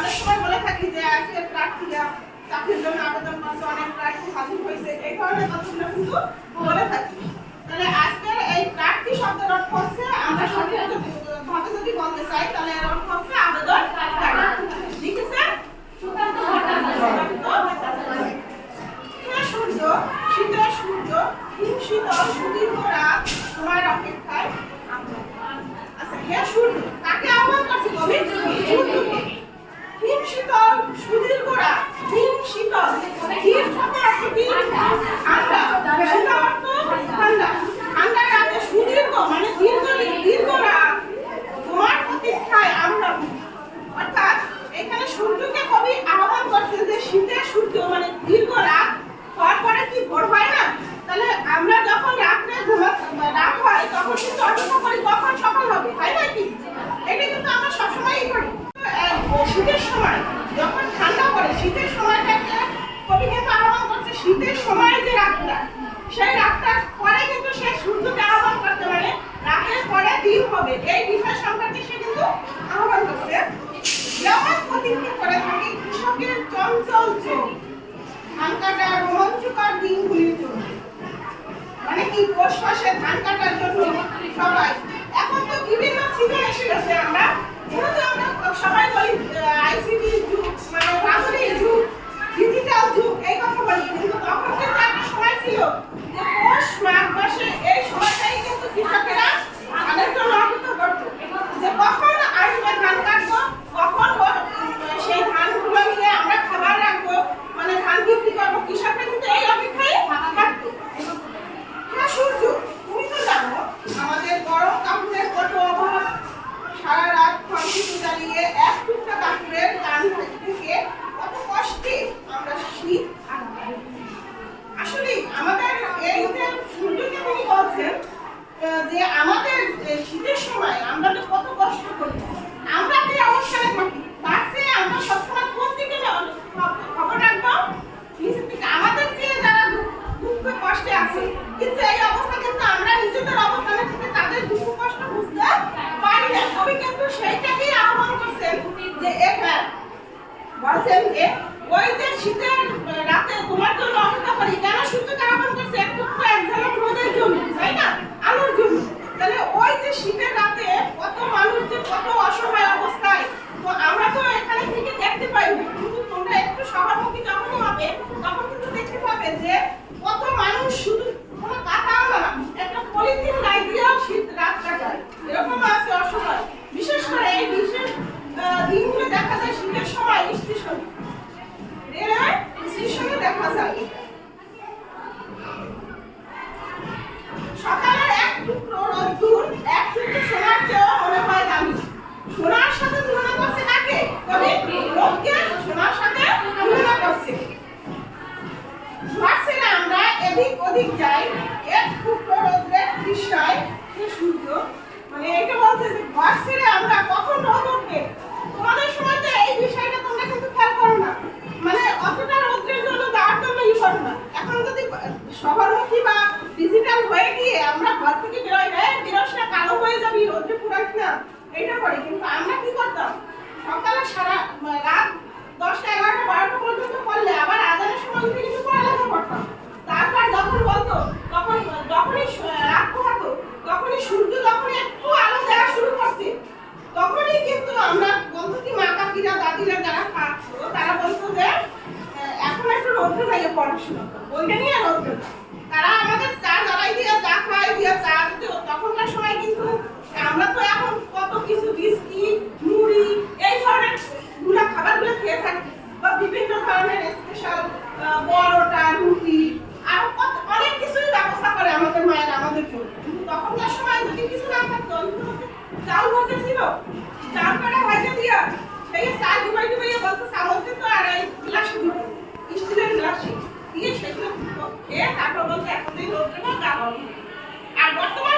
অনেক সময় বলে থাকি যে আজকে প্রার্থীরা চাকরির জন্য আবেদন করছে, অনেক প্রার্থী হাজির হয়েছে, এই ধরনের কথাগুলো কিন্তু বলে থাকি। তাহলে আজকের এই প্রার্থী শব্দের অর্থ হচ্ছে, আমরা সঠিকভাবে যদি বলতে চাই তাহলে এর অর্থ হচ্ছে আবেদন লিখেছে সুকান্ত ভট্টাচার্য। সূর্য, শীতের সূর্য, হিমশীতল সুদীর্ঘ রাত তোমার অপেক্ষায়। আচ্ছা, হে সূর্য কাকে আহ্বান করছে কবি? সূর্যকে। হিমশীতল সুদীর্ঘ রাত, হিমশীতল, হিম শব্দের অর্থ কি? ঠান্ডা, শীতল অর্থ ঠান্ডা। ঠান্ডা রাতে সুদীর্ঘ মানে দীর্ঘ রাত তোমার প্রতীক্ষায় আমরা। অর্থাৎ এখানে সূর্যকে কবি আহ্বান করছে যে শীতের সূর্য মানে দীর্ঘ রাত হওয়ার পরে কি ভোর হয় না? তাহলে আমরা যখন রাত্রে রাত হয় তখন কিন্তু অপেক্ষা করি কখন সকাল হবে, তাই না? কি এটা কিন্তু আমরা সবসময়ই করি। শীতের সময় যখন ঠান্ডা পড়ে, শীতের সময়টাকে কবি কিন্তু আহ্বান করছে শীতের সময় যে রাতটা, সেই রাতটার পরে কিন্তু সে সূর্যকে আহ্বান করতে পারে রাতের পরে দিন হবে, এই বিষয় সম্পর্কে সে কিন্তু আহ্বান করছে। যেমন প্রতীক্ষা করে থাকি কৃষকের চঞ্চল চোখ ধান কাটার রোমাঞ্চকর দিনগুলির জন্য। মানে কি পৌষ মাসে ধান কাটার জন্য সবাই, এখন তো বিভিন্ন সিজন এসে গেছে, আমরা যেহেতু আমরা সবাই বলি আইসিটি যুগ মানে আধুনিক যুগ, ডিজিটাল যুগ এই কথা বলি, কিন্তু তখন কিন্তু একটা সময় ছিল যে পৌষ মাঘ মাসে এই সময়টাই কিন্তু কৃষকেরা ধানের জন্য অপেক্ষা করতো যে কখন আসবে ধান কাটবো, কখন সেই ধানগুলো নিয়ে আমরা খাবার রাখবো, মানে ধান বিক্রি করবো। কৃষকরা কিন্তু এই অপেক্ষায় থাকতো। হ্যাঁ সূর্য, তুমি তো জানো আমাদের গরম কাপড়ের কত অভাব, সারা রাত খড়কুটো জ্বালিয়ে এক টুকটা কাপড়ের টান থেকে কত কষ্টে আমরা শীত কাটাই। আসলে আমাদের এই যে সূর্যকে তিনি বলছেন যে আমাদের শীতের সময় আমরা যে কত কষ্ট করি, আমরা যে অবস্থানে থাকি তার চেয়ে আমরা সবসময় কোন দিকে খবর রাখবো? নিচের দিকে। আমাদের যে যারা দুঃখ কষ্টে আছে, কিন্তু এই অবস্থা কিন্তু আমরা নিজেদের অবস্থানে থেকে তাদের দুঃখ কষ্ট বুঝতে পারি না। কবি কিন্তু সেইটাকেই আহ্বান করছেন যে হ্যাঁ বলছেন যে ওই যে শীতের রাতে তোমার জন্য অপেক্ষা করি, কেন সূর্যকে আহ্বান করছে? একটু এক ঝলক রোদের জন্য, তাই না? আলোর জন্য। তাহলে ওই যে শীতের রাতে কত মানুষ যে কত অসহায় অবস্থায়, তো আমরা তো এখানে থেকে দেখতে পাই না, কিন্তু তোমরা একটু শহরমুখী যখনই হবে তখন কিন্তু দেখতে পাবে যে কত মানুষ শুধু কোনো কাটাও না, একটা পলিথিন গায়ে দিয়েও শীত রাত কাটায়, এরকম আছে অসহায়। বিশেষ করে এই বিশেষ দিনগুলো দেখা যায় শীতের সময় স্টেশনে, রেলওয়ে স্টেশনে দেখা যায়। সকালের এক টুকরো রোদ্দুর এক টুকরো সোনার চেয়েও মনে হয় দামি। সোনার সাথে তুলনা করছে কাকে? কবি রোদকে সোনার সাথে তুলনা করছে। ভাবছি না আমরা এদিক ওদিক যাই, এক টুকরো রোদ্রের তৃষ্ণায় সূর্য, মানে এটা বলছে যে ঘর ছেড়ে আমরা কখন রোদ উঠবে। তোমাদের সময় তো এই বিষয়টা তোমরা কিন্তু খেয়াল করো না, মানে অতটা রোদ্রের জন্য যাওয়ার জন্য করো না। এখন যদি শহরমুখী বা ডিজিটাল হয়ে গিয়ে আমরা ঘর থেকে বেরোই না, বেরোস না কালো হয়ে যাবি, রোদ্রে পুরাইস না, এটা করি। কিন্তু আমরা কি করতাম? সকালে সারা রাত 10টা 11টা 12টা পর্যন্ত পড়লে আবার আজানের সময় উঠে কিন্তু পড়ালেখা করতাম। তারপর যখন বলতো তখন যখনই রাত পোহাতো, তখনই সূর্য যখন একটু আলো দেওয়া শুরু করছে, তখনই কিন্তু আমরা বলতো কি মা কাকিরা দাদিরা যারা থাকতো তারা বলতো যে এখন একটু রোদ্রে যাইয়ে পড়াশোনা, ওইটা নিয়ে রোদ্রে। তারা আমাদের চা জ্বালাই দিয়ে চা খাই দিয়ে চা দিত। তখনকার সময় কিন্তু আমরা তো এখন কত কিছু বিস্কিট মুড়ি এই ধরনের গুলা খাবারগুলো খেয়ে থাকি, বা বিভিন্ন ধরনের স্পেশাল পরোটা রুটি আর অনেক কিছুই ব্যবস্থা করে আমাদের মায়ের আমাদের জন্য। কিন্তু তখনকার সময় যদি কিছু না থাকতো, চাল ভাজা ছিল, চাল কাটা ভাজা দিয়া সেই চা ডুবাই ডুবাইয়ে বলতো চামচে তো আর এই গ্লাসে দিব, স্টিলের গ্লাসে দিয়ে সেগুলো খেয়ে তারপর বলতো এখনই রোদ্রে না গা গরম। আর বর্তমানে